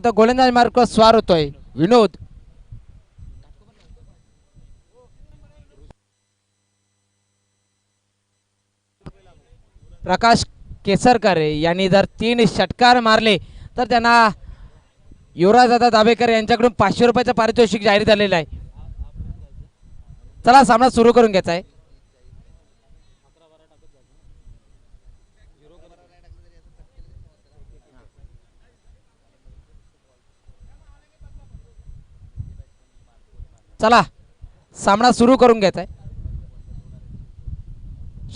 आता गोलंदाज मार्ग स्वार होतोय विनोद. प्रकाश केसरकर यांनी जर 3 षटकार मारले तर त्यांना युवराजदादा दाभेकर यांच्याकडून 500 रुपयाचं पारितोषिक जाहीर झालेलं आहे. चला सामना सुरू करून घ्यायचा आहे. चला सामना सुरू करून घ्यायचा आहे.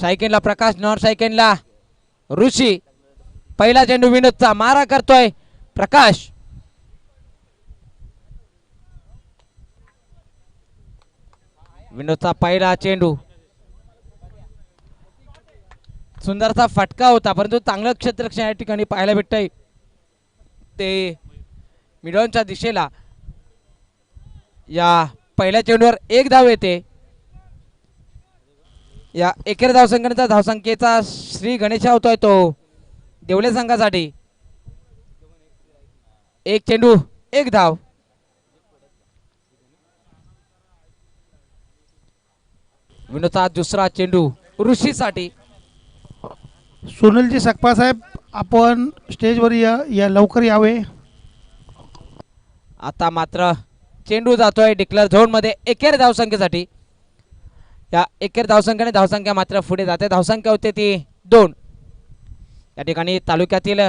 सायकलला प्रकाश, नॉन सायकलला ऋषी. पहिला चेंडू विनोदचा मारा करतोय प्रकाश. विनोदचा पहिला चेंडू सुंदरचा फटका होता, परंतु चांगलं क्षेत्ररक्षण या ठिकाणी पाहायला भेटतंय ते मिडॉनच्या दिशेला. या पहिल्या चेंडूवर 1 धाव येते. या एकेरी धावसंख्येचा धावसंख्येचा श्री गणेशा होतोय तो देवळे संघासाठी. 1 चेंडू 1 धाव. विनोदचा दुसरा चेंडू ऋषीसाठी. सुनीलजी सकपा साहेब, आपण स्टेजवर या लवकर यावे. आता मात्र चेंडू जातोय डिक्लेअर झोन मध्ये एकेरी धावसंख्येसाठी. या एकेरी धावसंख्येने धावसंख्या मात्र पुढे जाते. धावसंख्या होते ती 2. या ठिकाणी तालुक्यातील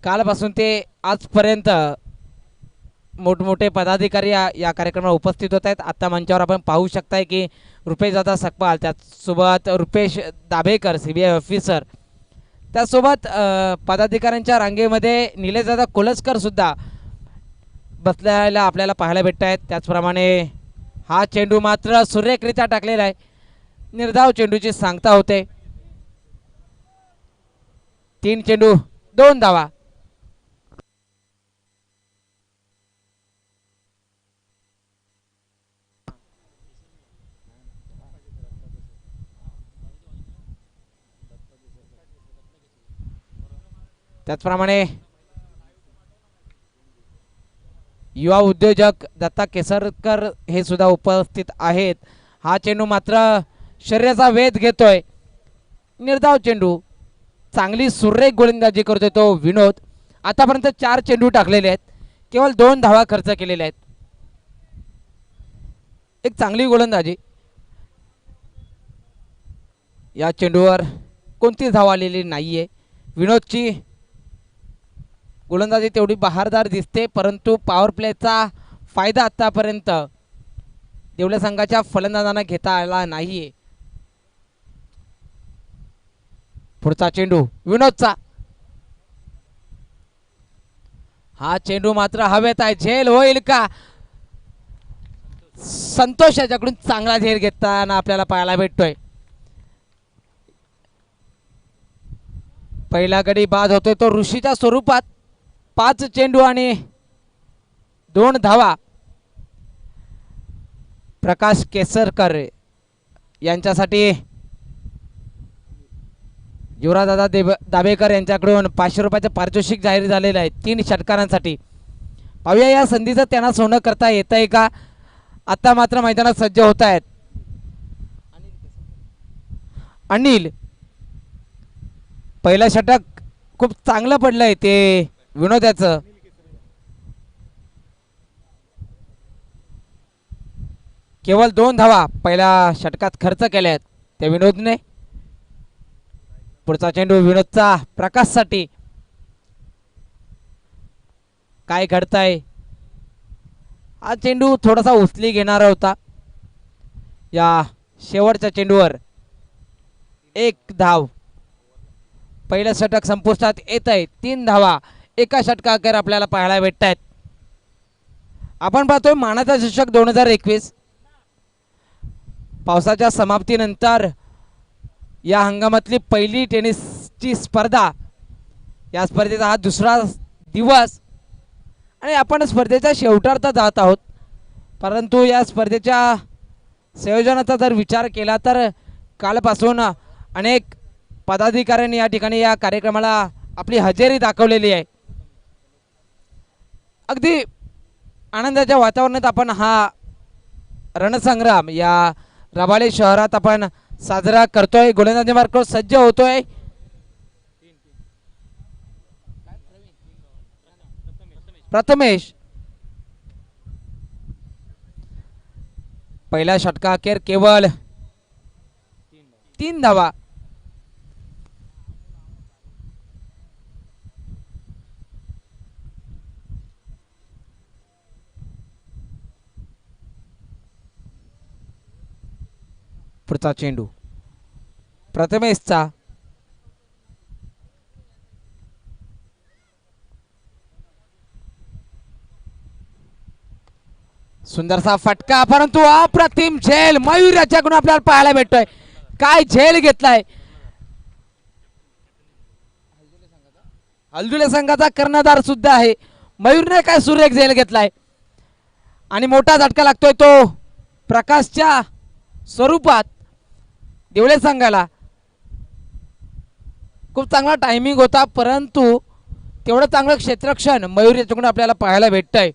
कालपासून ते आजपर्यंत मोठमोठे पदाधिकारी या कार्यक्रमाला उपस्थित होत आहेत. आता मंचावर आपण पाहू शकताय की रुपेशदादा सकपाल, त्याचसोबत रुपेश दाभेकर CBI ऑफिसर, त्यासोबत पदाधिकाऱ्यांच्या रांगेमध्ये निलेशदादा कोलस्कर सुद्धा बसलेला आपल्याला पाहायला भेटत आहेत. त्याचप्रमाणे हा चेंडू मात्र सुरेखरित्या टाकलेला आहे. निर्धाव चेंडूची सांगता होते. 3 चेंडू 2 धावा. त्याचप्रमाणे युवा उद्योजक दत्ता केसरकर हे सुद्धा उपस्थित आहेत. हा चेंडू मात्र शरीराचा वेध घेतोय. निर्धाव चेंडू. चांगली सुरेख गोलंदाजी करतोय तो विनोद. आतापर्यंत 4 चेंडू टाकलेले आहेत, केवळ 2 धावा खर्च केलेल्या आहेत. एक चांगली गोलंदाजी. या चेंडूवर कोणतीच धाव आलेली नाहीये. विनोदची गोलंदाजी तेवढी बहारदार दिसते, परंतु पॉवर प्लेचा फायदा आतापर्यंत देवळे संघाच्या फलंदाजांना घेता आला नाहीये. पुढचा चेंडू विनोदचा. हा चेंडू मात्र हवेत आहे. झेल होईल का? संतोष याच्याकडून चांगला झेल घेताना आपल्याला पाहायला भेटतोय. पहिला गडी बाद होतोय तो ऋषीच्या स्वरूपात. 5 चेंडू आणि 2 धावा. प्रकाश केसरकर यांच्यासाठी युवराजदादा दाभेकर यांच्याकडून 500 रुपयाचं पारितोषिक जाहीर झालेलं आहे 3 षटकारांसाठी. पाहूया या संधीचं त्यांना सोनं करता येत आहे का. आता मात्र मैदानात सज्ज होत आहेत अनिल. पहिलं षटक खूप चांगलं पडलंय ते विनोदाचं. केवळ 2 धावा पहिल्या षटकात खर्च केल्या आहेत त्या विनोदने. पुढचा चेंडू विनोदचा प्रकाशसाठी. काय घडतंय? हा चेंडू थोडासा उचली घेणारा होता. या शेवटच्या चेंडूवर 1 धाव. पहिलं षटक संपुष्टात येत आहे. 3 धावा एका षटकाखेर आपल्याला पाहायला भेटत आहेत. आपण पाहतोय मानाचा चषक 2021. पावसाच्या समाप्तीनंतर या हंगामातली पहिली टेनिसची स्पर्धा. या स्पर्धेचा हा दुसरा दिवस आणि आपण स्पर्धेच्या शेवटार्थ जात आहोत. परंतु या स्पर्धेच्या संयोजनाचा जर विचार केला तर कालपासून अनेक पदाधिकाऱ्यांनी या ठिकाणी या कार्यक्रमाला आपली हजेरी दाखवलेली आहे. अगदी आनंदाच्या वातावरणात आपण हा रणसंग्राम या रबाळे शहरात आपण साजरा करतोय. गोलंदाजी मार्गावर सज्ज होतोय. प्रथमेश पहिल्या षटका अखेर केवळ 3 धावा. पुढचा चेंडू प्रथमेशचा. सुंदरसा फटका परंतु अप्रतिम झेल मयूर याच्याकडून आपल्याला पाहायला भेटतोय. काय झेल घेतलाय हलदुले संघाचा कर्णधार सुद्धा आहे. मयूरने काय सुरेख झेल घेतलाय आणि मोठा झटका लागतोय तो प्रकाशच्या स्वरूपात देवळे संघाला. खूप चांगला टायमिंग होता परंतु तेवढं चांगलं क्षेत्ररक्षण मयूर याच्याकडून आपल्याला पाहायला भेटतंय.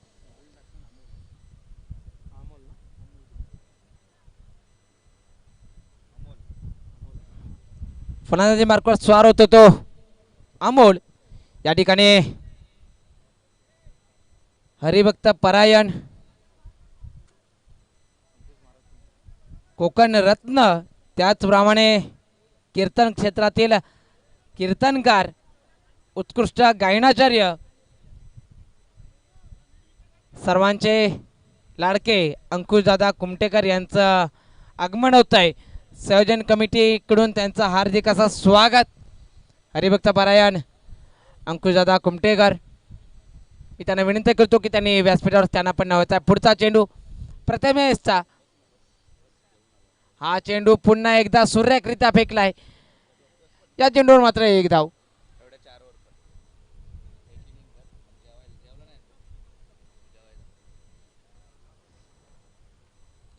फलंदाजी मार्कवर स्वार होतो तो अमोल. या ठिकाणी हरिभक्त परायण कोकण रत्न त्याचप्रमाणे कीर्तन क्षेत्रातील कीर्तनकार उत्कृष्ट गायनाचार्य सर्वांचे लाडके अंकुशदादा कुमटेकर यांचं आगमन होत आहे. संयोजन कमिटीकडून त्यांचं हार्दिक असं स्वागत. हरिभक्त परायण अंकुशदादा कुमटेकर मी त्यांना विनंती करतो की त्यांनी व्यासपीठावर त्यांना पण नव्हता. पुढचा चेंडू प्रथमेशचा. हा चेंडू पुन्हा एकदा सुरेखरित्या फेकलाय. या चेंडूवर मात्र 1 धाव.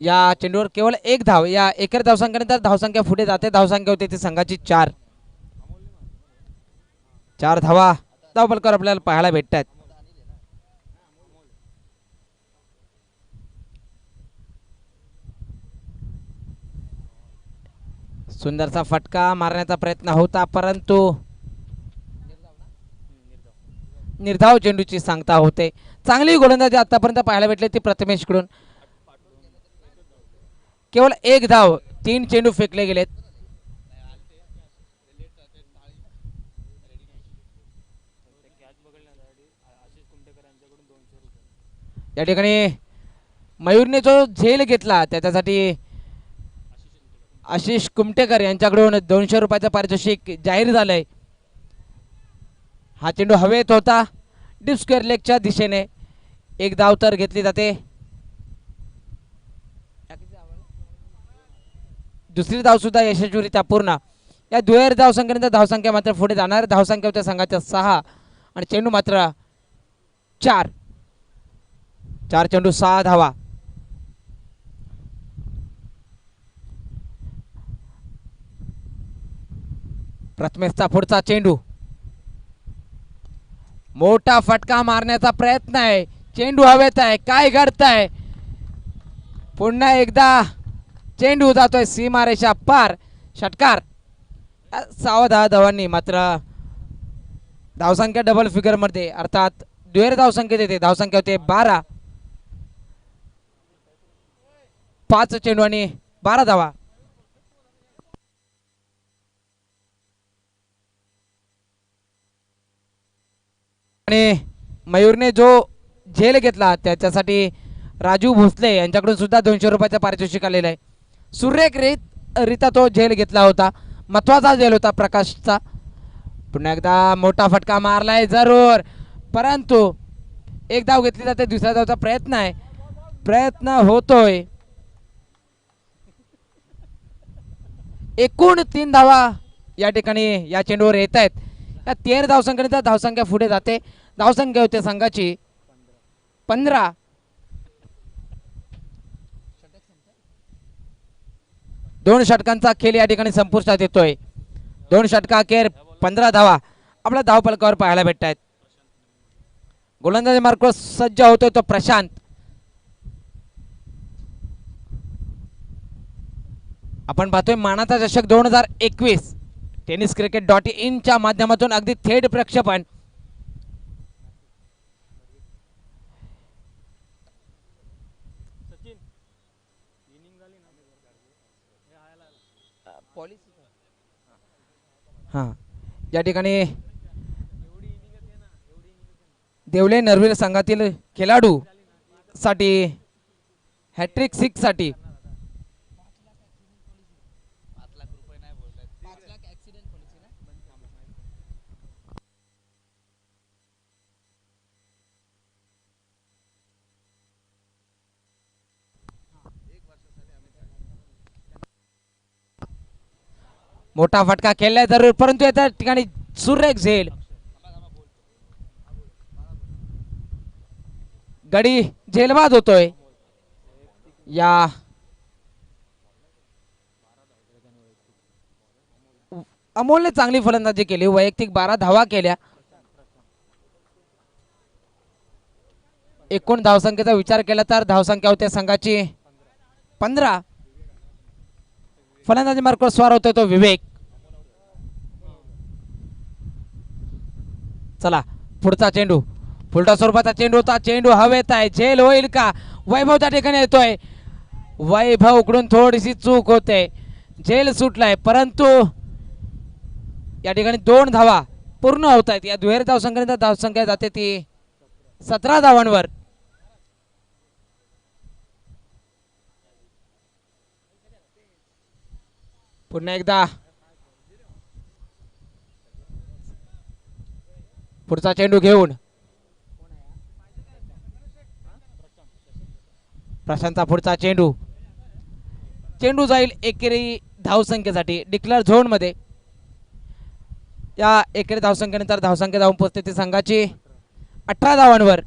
या चेंडूवर केवळ 1 धाव. या एकर धावसंख्येनंतर धावसंख्या पुढे जाते. धावसंख्या होते ती संघाची 4 धावा धावफलकावर आपल्याला पाहायला भेटतात. सुंदरसा फटका मारण्याचा प्रयत्न होता परंतु निर्धाव चेंडूची सांगता होते. चांगली गोलंदाजी आतापर्यंत पाहायला भेटली ती प्रथमेशकडून. केवळ 1 धाव. 3 चेंडू फेकले गेलेत. या ठिकाणी मयूरने जो झेल घेतला त्याच्यासाठी आशिष कुमटेकर यांच्याकडून 200 रुपयाचं पारितोषिक जाहीर झालंय. हा चेंडू हवेत होता डीप स्क्वेअर लेगच्या दिशेने. 1 धाव तर घेतली जाते. दुसरी धाव सुद्धा यशस्वीरित्या पूर्ण. या दुहेरी धावसंख्येनंतर धावसंख्या मात्र पुढे जाणार. धावसंख्या होत्या संघाच्या 6 आणि चेंडू मात्र 4 चेंडू 6 धावा. प्रथमेशचा पुढचा चेंडू. मोठा फटका मारण्याचा प्रयत्न आहे. चेंडू हवेत आहे. काय घडतंय. पुन्हा एकदा चेंडू जातोय सीमारेषा पार. षटकार. 6 धावांनी मात्र धावसंख्या डबल फिगर मध्ये अर्थात दुहेरी धावसंख्येत येते. धावसंख्या होते 12. 5 चेंडू आणि 12 धावा. आणि मयूरने जो झेल घेतला त्याच्यासाठी राजू भोसले यांच्याकडून सुद्धा 200 रुपयाचं पारितोषिक आलेलं आहे. सुरेख रित्या तो झेल घेतला होता. महत्वाचा झेल होता प्रकाशचा. पुन्हा एकदा मोठा फटका मारलाय जरूर परंतु 1 धाव घेतली जाते. दुसऱ्या धावचा प्रयत्न आहे. प्रयत्न होतोय. एकूण 3 धावा या ठिकाणी या चेंडूवर येत आहेत. या 13 धावसंख्येनंतर धावसंख्या पुढे जाते. धावसंख्या होते संघाची 15. दोन षटकांचा खेळ या ठिकाणी संपुष्टात येतोय. 2 षटका अखेर 15 धावा आपल्या धावफलकावर पाहायला भेटत आहेत. गोलंदाजी मार्कवर सज्ज होतोय तो प्रशांत. आपण पाहतोय मानाचा चषक 2021 टेनिस क्रिकेट .in च्या माध्यमातून अगदी थेट प्रक्षेपण. हा या ठिकाणी देवले नरवीर संघातील खेळाडू साठी हॅट्रिक 6 साठी मोठा फटका खेळलाय जरूर, परंतु या ठिकाणी सुरेख झेल. गडी झेलबाद होतोय. या अमोलने चांगली फलंदाजी केली, वैयक्तिक 12 धावा केल्या. एकूण धावसंख्येचा विचार केला तर धावसंख्या होते संघाची 15. फलंदाजी मार्कवर स्वार होतोय तो विवेक. चला पुढचा चेंडू, पुलटा स्वरूपाचा चेंडू होता. चेंडू हवेत आहे, झेल होईल का? वैभव त्या ठिकाणी येतोय. वैभव उकडून थोडीशी चूक होते, झेल सुटलाय, परंतु या ठिकाणी 2 धावा पूर्ण होत आहेत. या दुहेरी धावसंख्येनंतर धावसंख्या जाते ती 17 धावांवर. पुन्हा एकदा पुढचा चेंडू घेऊन प्रशांतचा पुढचा चेंडू. चेंडू जाईल एकेरी धावसंख्येसाठी डिक्लेअर झोन मध्ये. या एकेरी धावसंख्येनंतर धावसंख्या जाऊन पोहोचते ती संघाची 18 धावांवर.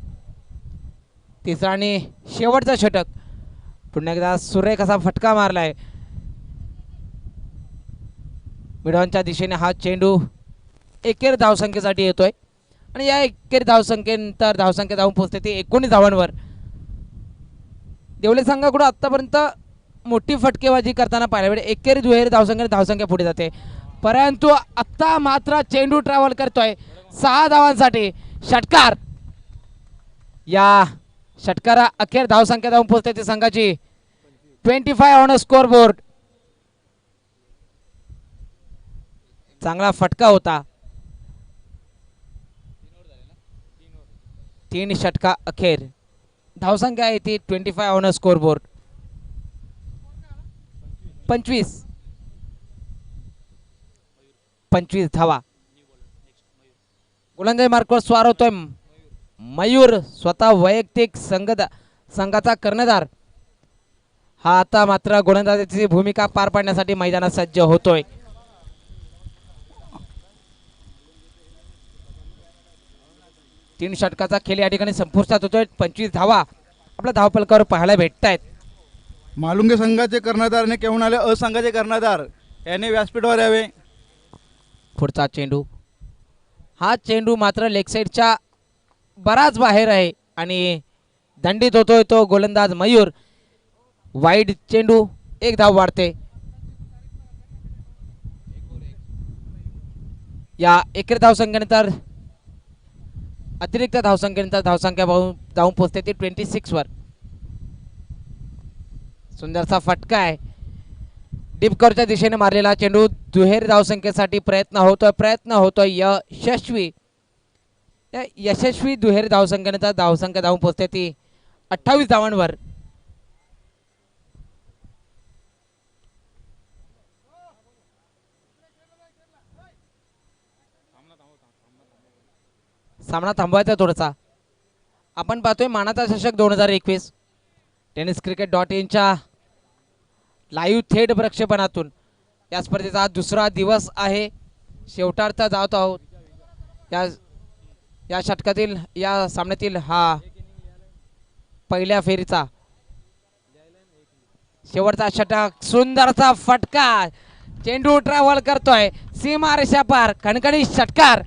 तिसरा आणि शेवटचा षटक. पुन्हा एकदा सुरेख असा फटका मारलाय. मिडॉनच्या दिशेने हा चेंडू एकेरी धावसंख्येसाठी येतोय आणि या एकेरी धावसंख्येनंतर धावसंख्या जाऊन पोहोचते ती 19 धावांवर. देवले संघाकडून आतापर्यंत मोठी फटकेबाजी करताना पाहायला मिळेल. एकेरी दुहेरी धावसंख्या पुढे जाते, परंतु आता मात्र चेंडू ट्रॅव्हल करतोय 6 धावांसाठी. षटकार. या षटकारा अखेर धावसंख्या जाऊन पोहोचते ती संघाची 25 ऑन स्कोर बोर्ड. चांगला फटका होता. 3 षटका अखेर धावसंख्या आहे ती 25 ऑन स्कोर बोर्ड. 25 धावा. गोलंदाजी मार्कवर स्वार होतोय मयूर, स्वतः वैयक्तिक संघाचा कर्णधार. हा आता मात्र गोलंदाजीची भूमिका पार पाडण्यासाठी मैदानात सज्ज होतोय. तीन षटकाचा खेळ या ठिकाणी संपुष्टात होतोय. 25 धावा आपल्या धावफलकावर पाहायला भेटत आहेत. मालुंगे संघाचे कर्णधार आणि केहून आले असंघाचे कर्णधार याने व्यासपीठावर यावे. पुढचा चेंडू. हा चेंडू मात्र लेग साईडच्या बराच बाहेर आहे आणि दंडित होतोय तो गोलंदाज मयूर. वाईड चेंडू, 1 धाव वाढते. या एकेरी धावसंख्येनंतर अतिरिक्त धावसंख्येनंतर धावसंख्या जाऊन पोहोचते ती 26 वर. सुंदरसा फटका आहे. डीप कव्हरच्या दिशेने मारलेला चेंडू दुहेरी धावसंख्येसाठी प्रयत्न होतोय यशस्वी. या यशस्वी दुहेरी धावसंख्येनंतर धावसंख्या जाऊन पोहोचते ती 28 धावांवर. सामना थांबवायचा थोडासा. आपण पाहतोय मानाचा चषक 2021 टेनिस क्रिकेट .in च्या लाईव्ह थेट प्रक्षेपणातून या स्पर्धेचा दुसरा दिवस आहे. शेवटार्थ जात आहोत. या षटकातील या सामन्यातील हा पहिल्या फेरीचा शेवटचा षटक. सुंदरचा फटका, चेंडू ट्रॅव्हल करतोय सीमारेषा पार. खणखणीत षटकार.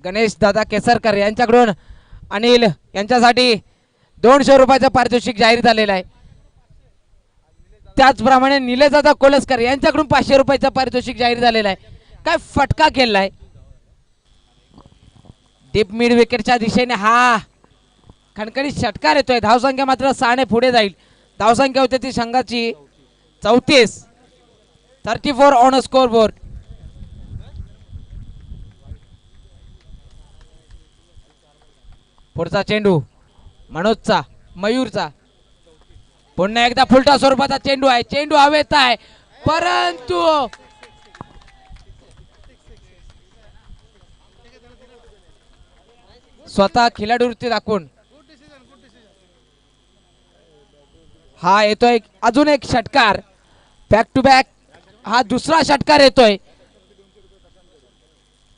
गणेश दादा केसरकर यांच्याकडून अनिल यांच्यासाठी 200 रुपयाचं पारितोषिक जाहीर झालेलं आहे. त्याचप्रमाणे निलेश दादा कोलसकर यांच्याकडून 500 रुपयाचं पारितोषिक जाहीर झालेलं आहे. काय फटका खेळलाय डीप मिड विकेटच्या दिशेने हा खणखणीत षटकार येतोय. धावसंख्या मात्र 6 ने पुढे जाईल. धावसंख्या होती ती संघाची 34. 34 ऑन स्कोर बोर्ड. पुढचा चेंडू मनोजचा मयूरचा पुन्हा एकदा फुलटा स्वरूपाचा चेंडू आहे. चेंडू हवेत आहे परंतु स्वतः खिलाडूवृत्ती दाखवून हा येतोय अजून एक षटकार. बॅक टू बॅक हा दुसरा षटकार येतोय.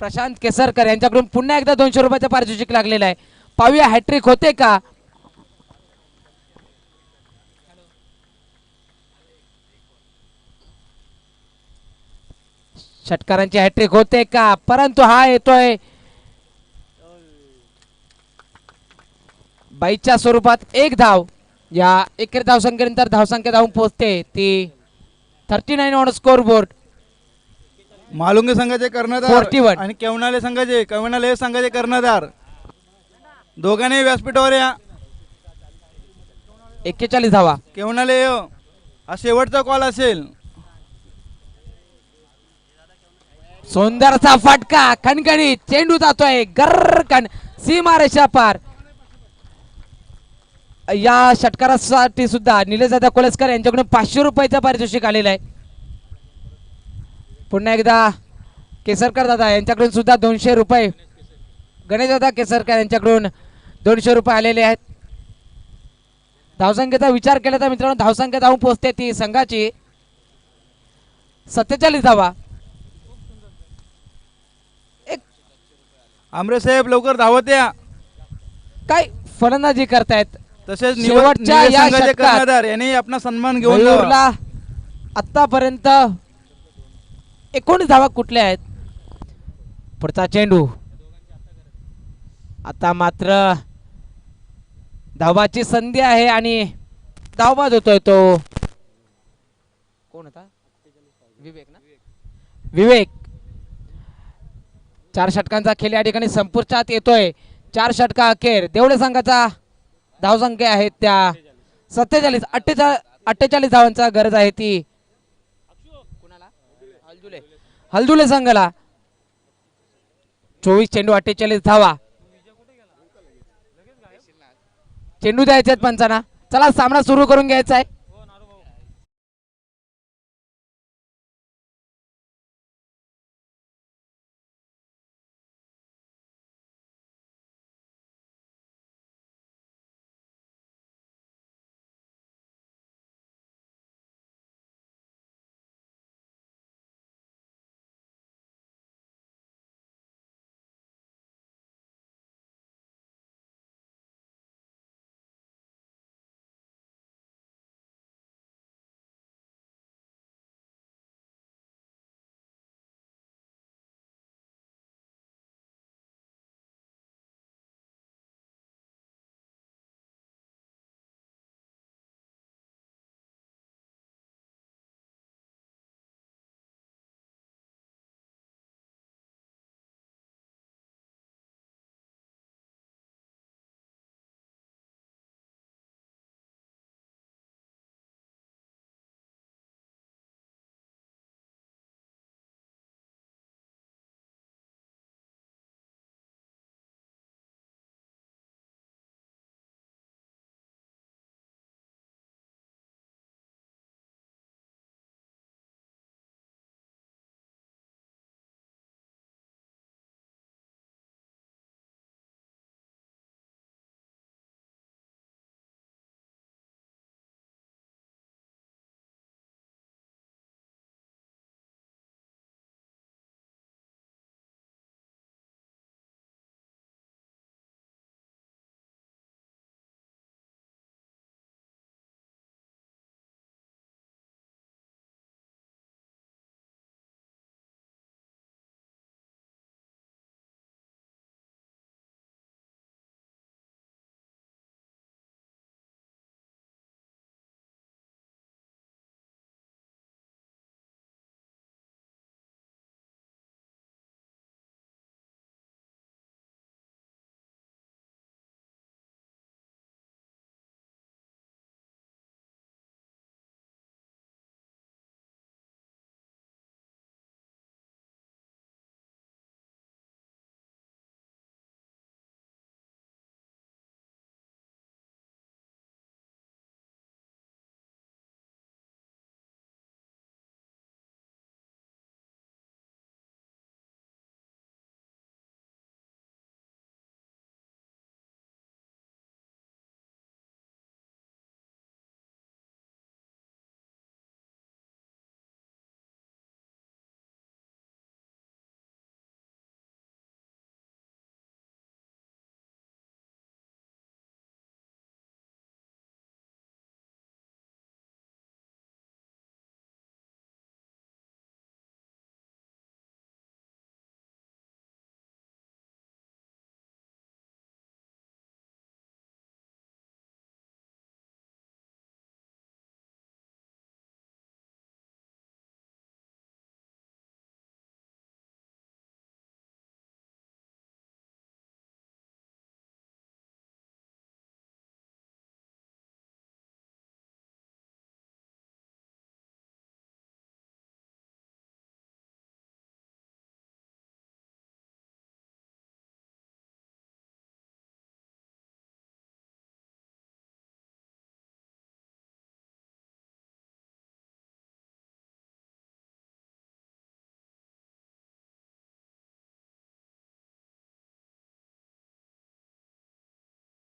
प्रशांत केसरकर यांच्याकडून पुन्हा एकदा 200 रुपयाचं पारितोषिक लागलेलं आहे. पाहूया हॅट्रिक होते का. षटकारांची हॅट्रिक होते का परंतु हा येतोय बाईच्या स्वरूपात एक धाव. या एकेरी धावसंख्येनंतर धावसंख्या धावून पोहोचते ती 39 ऑन स्कोर बोर्ड. मालुंगे संघाचे कर्णधार 41. आणि केवणाले संघाचे कर्णधार दोघांनी व्यासपीठावर या. 41 धावा. केवणाले हा शेवटचा कॉल असेल. सुंदरचा फटका खणखणीत चेंडू जातोय गरकन सीमारेषा पार. या षटकारासाठी सुद्धा निलेश दादा कोलेस्कर यांच्याकडून 500 रुपयाचं पारितोषिक आलेलं आहे. पुन्हा एकदा केसरकर दादा यांच्याकडून सुद्धा 200 रुपये. गणेश दादा केसरकर यांच्याकडून 200 रुपये आलेले आहेत. धावसंख्येचा विचार केला तर मित्रांनो धावसंख्या धावून पोहोचते ती संघाची 47 धावा. आमरे साहेब लवकर धावत या. काय फलंदाजी करतायत. तसेच शेवटच्या या संघाचे षटकात कर्णधार यांनी आपला सन्मान घेऊन जावा. मयूरला आतापर्यंत 19 धावा कुठल्या आहेत. पुढचा चेंडू आता मात्र धावाची संधी आहे आणि धावबाद होतोय तो कोण होता विवेक ना. विवेक 4 षटकांचा खेळ या ठिकाणी संपुष्टात येतोय. 4 षटका अखेर देवळे संघाचा धावसंख्या आहेत त्या 47. 48 धावांचा गरज आहे ती हलदुले संघाला. 24 चेंडू 48 धावा. चेंडू द्यायचे आहेत पंचांना. चला सामना सुरू करून घ्यायचा आहे.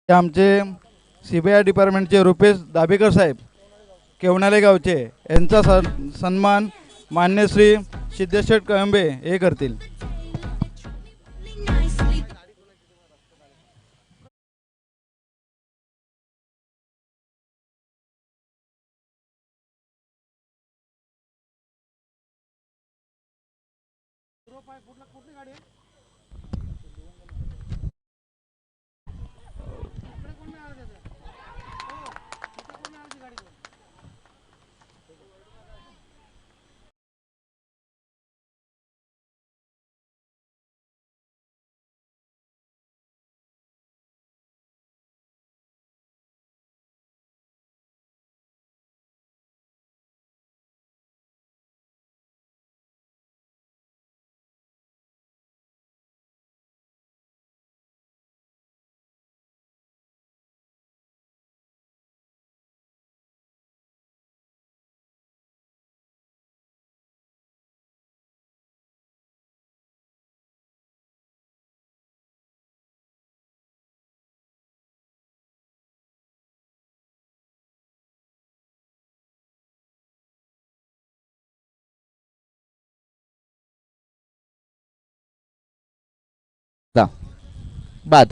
ते आमचे CBI डिपार्टमेंटचे रुपेश दाभेकर साहेब केवणाले गावचे यांचा सन्मान मान्य श्री सिद्धेश्वर कळंबे हे करतील. बाद.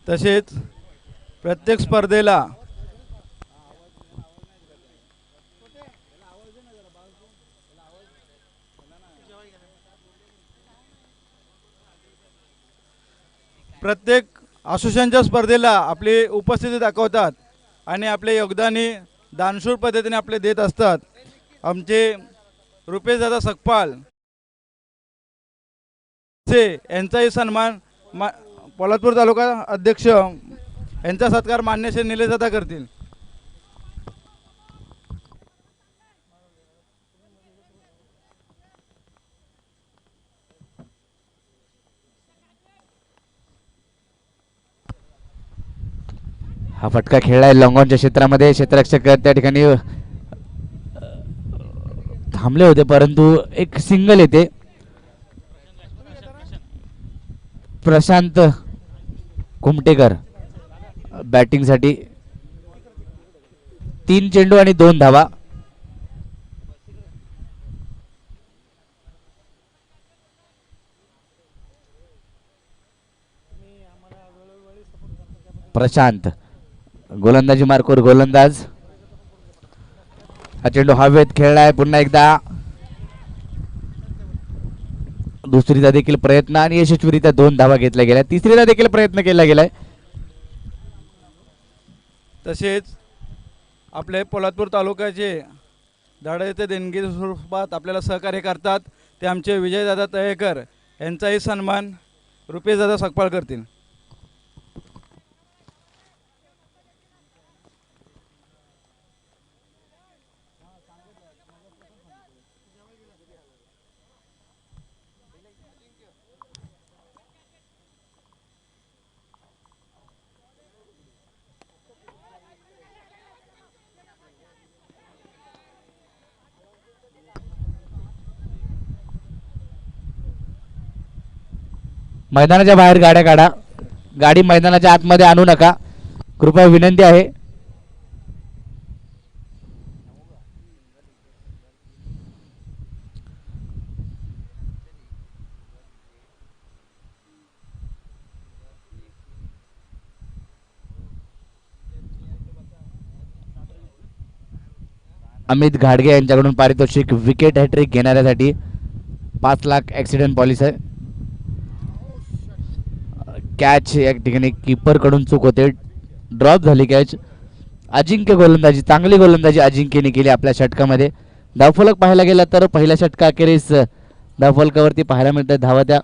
तसेच प्रत्येक स्पर्धेला प्रत्येक असोसिएशनच्या स्पर्धेला आपली उपस्थिती दाखवतात आणि आपले योगदानी दानशूर पद्धतीने आपले देत असतात. आमचे रुपेशदादा सकपाल यांचाही सन्मान पोलादपूर तालुका अध्यक्ष यांचा सत्कार मान्य श्री निलेशदादा करतील. हा फटका खेळलाय लॉंगॉनच्या क्षेत्रामध्ये. क्षेत्ररक्षक त्या ठिकाणी थांबले होते परंतु एक सिंगल येते. प्रशांत कुमटेकर बॅटिंगसाठी 3 चेंडू आणि 2 धावा. प्रशांत गोलंदाजी मार्कवर गोलंदाज. हा चेंडू हवेत खेळलाय पुन्हा एकदा. दुसरीचा देखील प्रयत्न आणि यशस्वीरित्या 2 धावा घेतल्या गेल्या. तिसरीचा देखील प्रयत्न केला गेलाय. तसेच आपले पोलादपूर तालुक्याचे धडाडीचे देणगी स्वरूपात आपल्याला सहकार्य करतात ते आमचे विजयदादा तळेकर यांचाही सन्मान रुपेशदादा सकपाळ करतील. मैदानाच्या बाहेर गाड्या काढा. गाडी मैदानाच्या आतमध्ये आणू नका, कृपया विनंती आहे. अमित घाडगे यांच्याकडून पारितोषिक विकेट हॅट्रिक घेणाऱ्यासाठी 5 लाख ॲक्सिडेंट पॉलिसी आहे. कॅच या ठिकाणी कीपर कडून चूक होते, ड्रॉप झाली कॅच. अजिंक्य गोलंदाजी, चांगली गोलंदाजी अजिंक्यने केली आपल्या षटकामध्ये. धावफलक पाहायला गेला तर पहिल्या षटका अखेरीस धावफलकावरती पाहायला मिळतात धावा त्या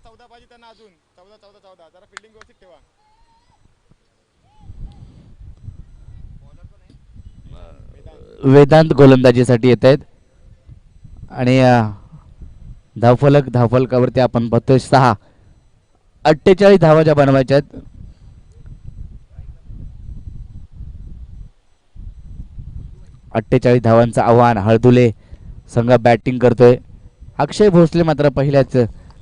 14 पाहिजे त्यांना अजून 14 जरा फिल्डिंग व्यवस्थित ठेवा. वेदांत गोलंदाजीसाठी येत आहेत आणि धावफलकावरती आपण बघतोय 6. 48 धावा ज्या बनवायच्या आहेत. धावांचं आव्हान. हळदुले संघ बॅटिंग करतोय. अक्षय भोसले मात्र पहिल्याच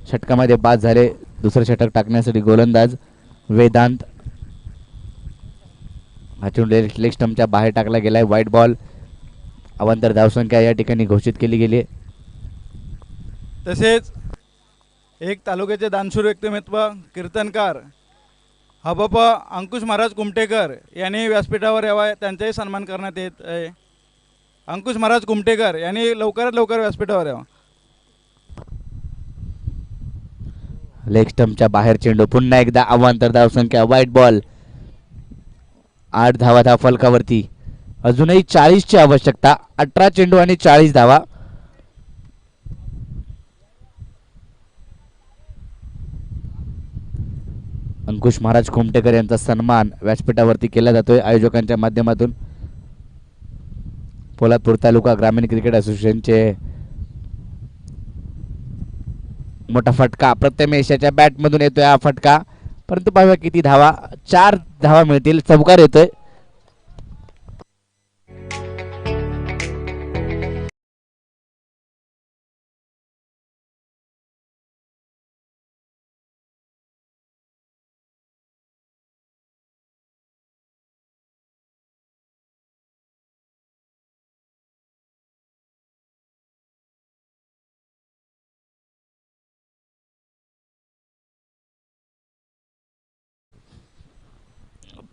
षटकामध्ये बाद झाले. दुसरं षटक टाकण्यासाठी गोलंदाज वेदांत. हा चेंडू लेग स्टंपच्या बाहेर टाकला गेलाय. White ball. अवांतर धावसंख्या या ठिकाणी घोषित केली गेली. तसेच एक तालुक्याचे दानशूर व्यक्तिमत्व कीर्तनकार हबप अंकुश महाराज कुमटेकर यांनी व्यासपीठावर यावा, त्यांचाही सन्मान करण्यात येत आहे. अंकुश महाराज कुमटेकर यांनी लवकरात लवकर व्यासपीठावर यावं. लेग स्टंपच्या बाहेर चेंडू. पुन्हा एकदा अवांतर धावसंख्या. White ball. 8 धावा धावफलकावरती. अजूनही 40 ची आवश्यकता. 18 चेंडू आणि 40 धावा. अंकुश महाराज कुमटेकर यांचा सन्मान व्यासपीठावरती केला जातोय आयोजकांच्या माध्यमातून. पोलादपूर तालुका ग्रामीण क्रिकेट असोसिएशनचे मोठा फटका प्रथमेशच्या बॅटमधून येतोय हा फटका. परंतु पाहूया किती धावा. 4 धावा मिळतील. चौकार येतोय.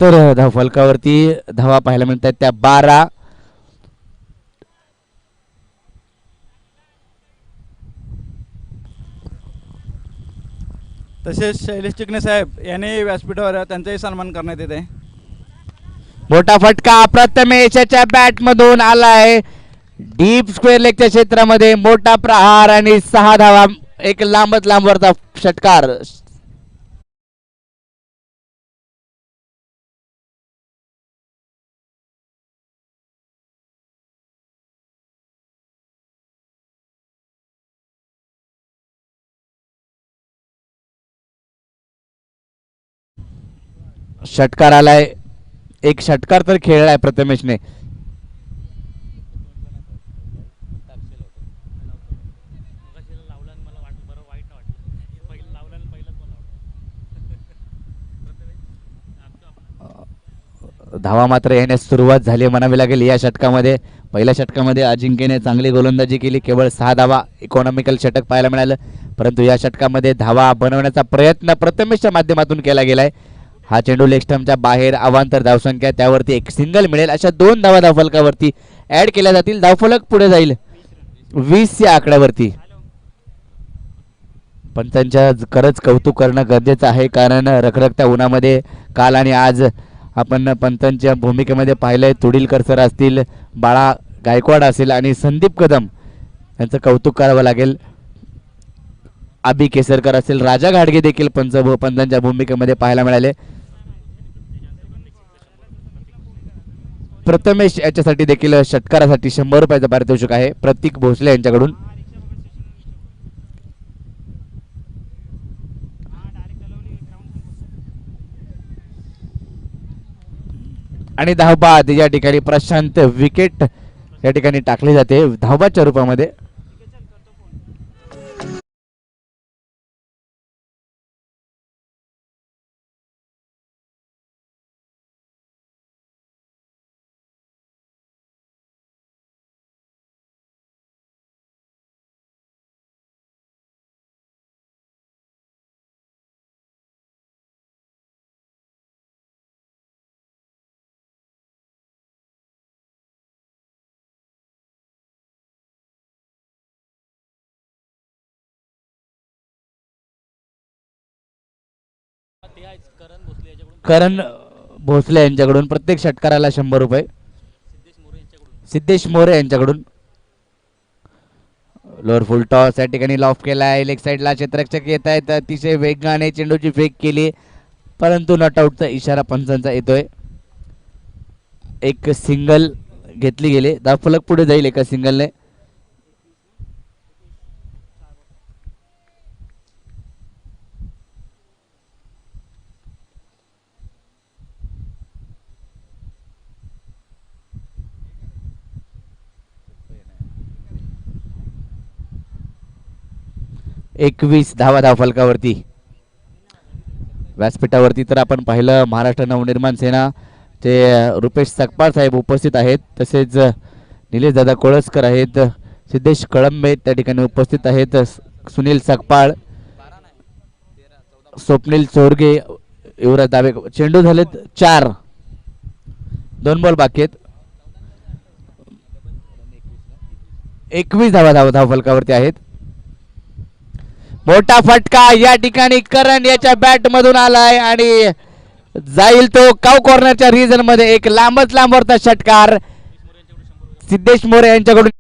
तर धावफलकावरती धावा पाहायला मिळतात त्या 12. तसेच शैलेश चिकणे साहेब यांनी व्यासपीठावर त्यांचाही सन्मान करण्यात येत आहे. मोठा फटका प्रथमेशच्या बॅट मधून आलाय. डीप स्क्वेअर लेगच्या क्षेत्रामध्ये मोठा प्रहार आणि 6 धावा. एक लांबच लांबवरचा षटकार. षटकार आलाय. एक षटकार तर खेळलाय प्रथमेशने. धावा मात्र येण्यास सुरुवात झाली म्हणावी लागेल या षटकामध्ये. पहिल्या षटकामध्ये अजिंक्यने चांगली गोलंदाजी केली. केवळ 6 धावा. इकॉनॉमिकल षटक पाहायला मिळालं. परंतु या षटकामध्ये धावा बनवण्याचा प्रयत्न प्रथमेशच्या माध्यमातून केला गेलाय. हा चेंडू लेग स्टंपच्या बाहेर. अवांतर धावसंख्या. त्यावरती एक सिंगल मिळेल. अशा 2 धावा धावफलकावरती ऍड केल्या जातील. धावफलक पुढे जाईल 20 या आकड्यावरती. पंचांच्या खरंच कौतुक करणं गरजेचं आहे, कारण रखरखत्या उन्हामध्ये काल आणि आज आपण पंतांच्या भूमिकेमध्ये पाहिलंय. तुडीलकर सर असतील, बाळा गायकवाड असेल आणि संदीप कदम यांचं कौतुक करावं लागेल. आबी केसरकर असेल, राजा घाडगे देखील पंतांच्या भूमिकेमध्ये पाहायला मिळाले. प्रथमेश याच्यासाठी देखील षटकारासाठी 100 रुपयाचं पारितोषिक आहे प्रतीक भोसले यांच्याकडून. आणि धावबाद या ठिकाणी प्रशांत विकेट या ठिकाणी टाकली जाते धावबादच्या रूपामध्ये. करण भोसले यांच्याकडून प्रत्येक षटकाराला 100 रुपये. सिद्धेश मोरे यांच्याकडून लोअर फुल टॉस या ठिकाणी लॉफ केला आहे. लेग साईडला क्षेत्ररक्षक येत आहेत, अतिशय वेगाने चेंडूची फेक केली परंतु नॉट आउटचा इशारा पंचांचा येतोय. एक सिंगल घेतली गेली, धावफलक पुढे जाईल एका सिंगलने. एकवीस धावा धावफलकावरती. व्यासपीठावरती तर आपण पाहिलं महाराष्ट्र नवनिर्माण सेना ते रुपेश सकपाळ साहेब उपस्थित आहेत, तसेच निलेश दादा कोळसकर आहेत, सिद्धेश कळंबे त्या ठिकाणी उपस्थित आहेत, सुनील सकपाळ, स्वप्नील चोरगे, युवराज दावे. चेंडू झालेत 4, 2 बॉल बाकी आहेत. 21 धावा धावफलकावरती आहेत. मोठा फटका या ठिकाणी करण याच्या बॅट मधून आलाय आणि जाईल तो काव कॉर्नरच्या रिजन मध्ये. एक लांबच लांबवरचा षटकार सिद्धेश मोरे यांच्याकडून.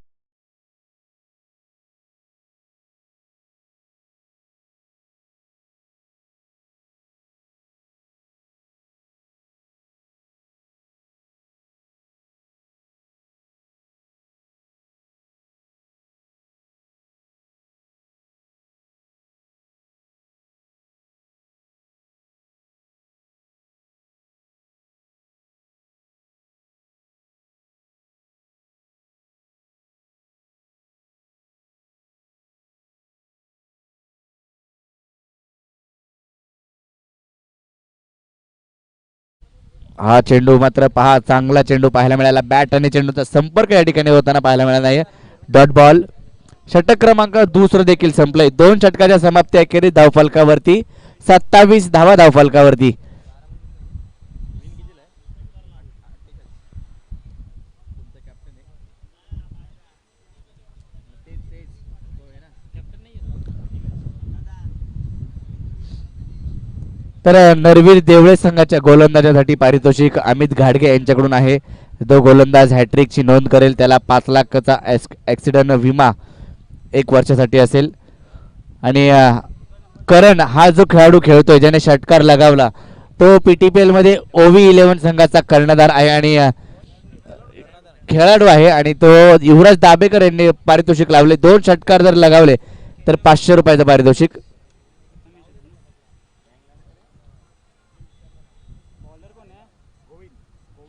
हा चेंडू मात्र पहा, चांगला चेंडू पाहायला मिळाला. बॅट आणि चेंडूचा संपर्क या ठिकाणी होताना पाहायला मिळाला नाही. Dot ball. षटक क्रमांक दुसरं देखील संपलंय. 2 षटकाच्या समाप्ती अखेरीस धावफलकावरती 27 धावा धावफलकावरती. तर नरवीर देवळे संघाच्या गोलंदाजासाठी पारितोषिक अमित घाडगे यांच्याकडून आहे. जो गोलंदाज हॅट्रिकची नोंद करेल त्याला 5 लाखाचा ॲक्सिडेंट विमा 1 वर्षासाठी असेल. आणि करण हा जो खेळाडू खेळतोय ज्याने षटकार लगावला तो PTPL मध्ये OV11 संघाचा कर्णधार आहे आणि खेळाडू आहे आणि तो युवराज दाभेकर यांनी पारितोषिक लावले. 2 षटकार जर लगावले तर 500 रुपयाचं पारितोषिक.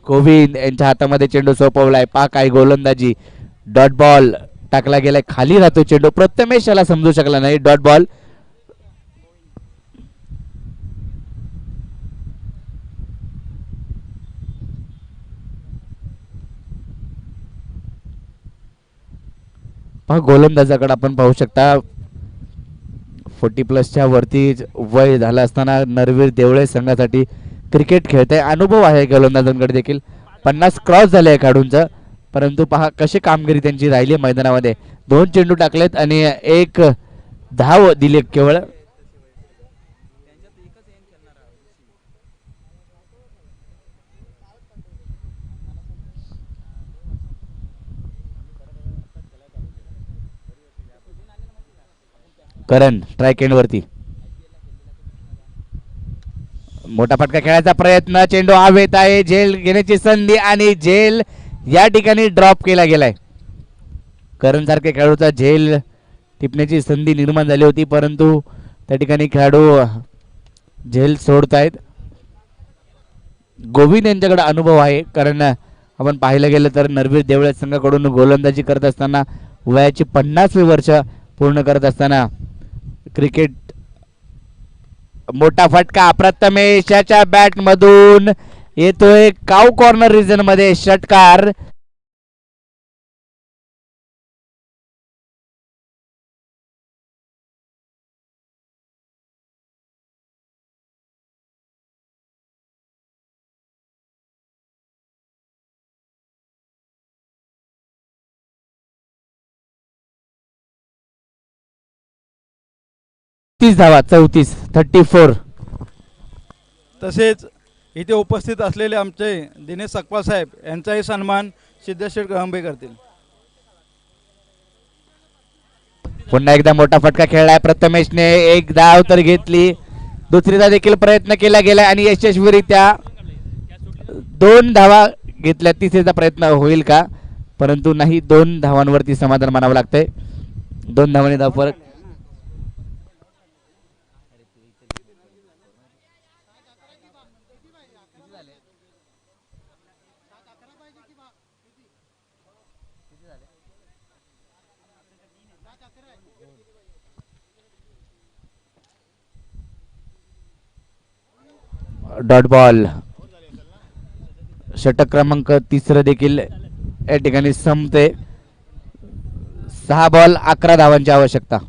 गोविंद यांच्या हातामध्ये चेंडू सोपवलाय. पाक आहे गोलंदाजी. डॉट बॉल टाकला गेलाय, खाली राहतो चेंडू. प्रथमेश याला समजू शकला नाही. Dot ball. पहा गोलंदाजाकडे आपण पाहू शकता 40+ वरती वय झालं असताना नरवीर देवळे संघासाठी क्रिकेट खेळतंय. अनुभव आहे गोलंदाजांकडे देखील. 50 क्रॉस झाले आहे खेळाडूंचं, परंतु पहा कशी कामगिरी त्यांची राहिली मैदानामध्ये. 2 चेंडू टाकलेत आणि 1 धाव दिली केवळ. करण स्ट्राईक एंड वरती. मोठा फटका खेळायचा प्रयत्न, चेंडू हवेत आहे. झेल घेण्याची संधी आणि झेल या ठिकाणी ड्रॉप केला गेलाय. करण सारखे खेळाडूचा झेल टिपण्याची संधी निर्माण झाली होती, परंतु त्या ठिकाणी खेळाडू झेल सोडतायत. गोविंद यांच्याकडे अनुभव आहे, कारण आपण पाहिलं गेलं तर नरवीर देवळे संघाकडून गोलंदाजी करत असताना वयाची 50वी वर्ष पूर्ण करत असताना क्रिकेट. मोठा फटका प्रथमेशच्या बॅट मधून येतोय काव कॉर्नर रिजन मध्ये. षटकार धावा 34. तसेच इथे उपस्थित असलेले आमचे दिनेश सकपाळ साहेब यांचाही सन्मान सिद्धेश्वर कळंबे करतील. पुन्हा एकदा मोठा फटका खेळलाय प्रथमेशने. एक धाव तर घेतली, दुसरीचा देखील प्रयत्न केला गेला आणि यशस्वीरित्या 2 धावा घेतल्या. तिसरीचा प्रयत्न होईल का, परंतु नाही. 2 धावांवरती समाधान मानावं लागतंय. 2 धावांनी धाव फरक. Dot ball. षटक क्रमांक 3 देखील या ठिकाणी संपते. 6 बॉल 11 धावांची आवश्यकता.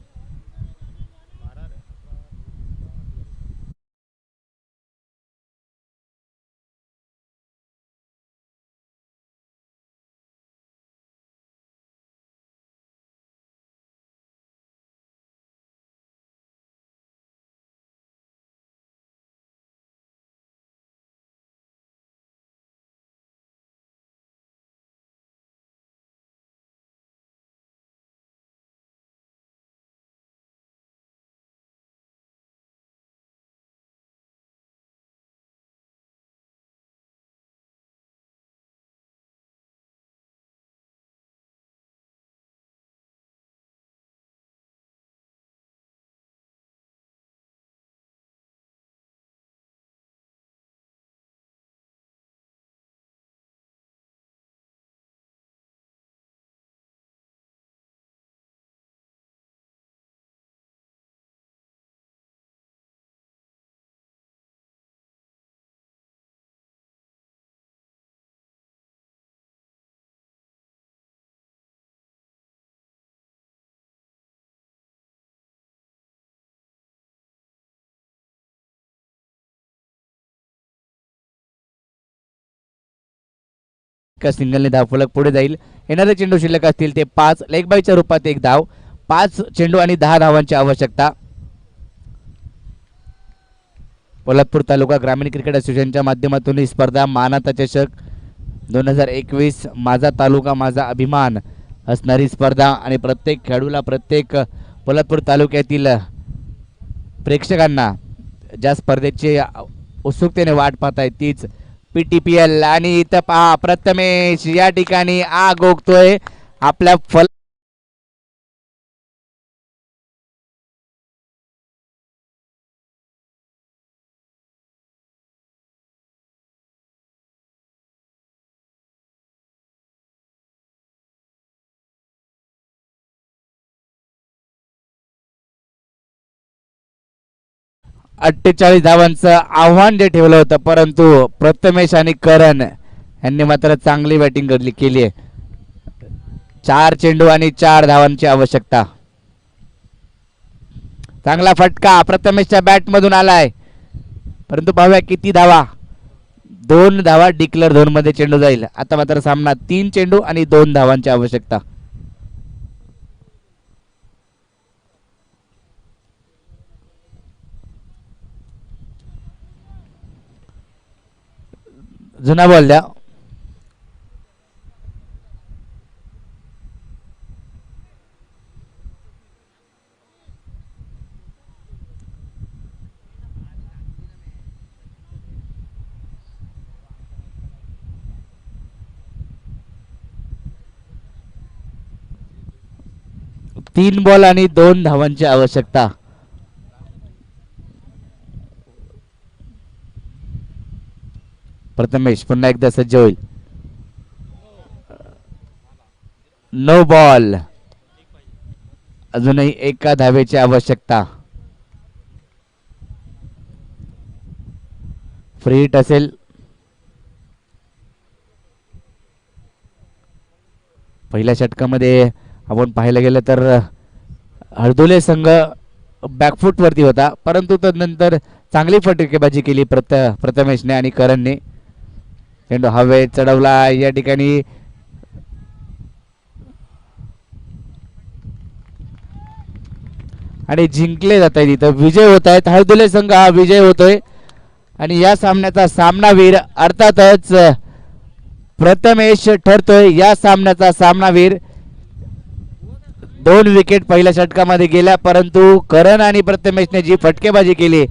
एका सिंगलने धावफलक पुढे जाईल. येणारे चेंडू शिल्लक असतील ते 5. लेग बायच्या रूपात 1 धाव. 5 चेंडू आणि 10 धावांची आवश्यकता. पोलादपूर तालुका ग्रामीण क्रिकेट असोसिएशनच्या माध्यमातून ही स्पर्धा मानाता चषक 2021 माझा तालुका माझा अभिमान असणारी स्पर्धा आणि प्रत्येक खेळाडूला, प्रत्येक पोलादपूर तालुक्यातील प्रेक्षकांना ज्या स्पर्धेची उत्सुकतेने वाट पाहताय तीच PTPL. आणि इथं पहा प्रथमेश या ठिकाणी आग ओकतोय आपल्या फल. अठ्ठेचाळीस धावांचं आव्हान जे ठेवलं होतं, परंतु प्रथमेश आणि करण यांनी मात्र चांगली बॅटिंग केली आहे. 4 चेंडू आणि 4 धावांची आवश्यकता. चांगला फटका प्रथमेशच्या बॅट मधून आलाय, परंतु पाहूया किती धावा. 2 धावा डिक्लेअर झोन मध्ये चेंडू जाईल. आता मात्र सामना 3 चेंडू आणि 2 धावांची आवश्यकता. जुना बॉल द्या. तीन बॉल आणि 2 धावांची आवश्यकता. प्रथमेश पुन्हा एकदा सज्ज होईल. No ball. अजूनही एका धावेची आवश्यकता. फ्री हिट असेल. पहिल्या षटकामध्ये आपण पाहायला गेलं तर हळदुले संघ बॅकफुट वरती होता, परंतु तदनंतर चांगली फटकेबाजी केली प्रथमेशने आणि करणने. चेंडू हवेत चढवला या ठिकाणी. आणि जिंकले जात आहेत. इथं विजय होत आहेत. हळदुले संघ हा विजय होतोय आणि या सामन्याचा सामनावीर अर्थातच प्रथमेश ठरतोय. या सामन्याचा सामनावीर 2 विकेट पहिल्या षटकामध्ये गेल्या, परंतु करण आणि प्रथमेशने जी फटकेबाजी केली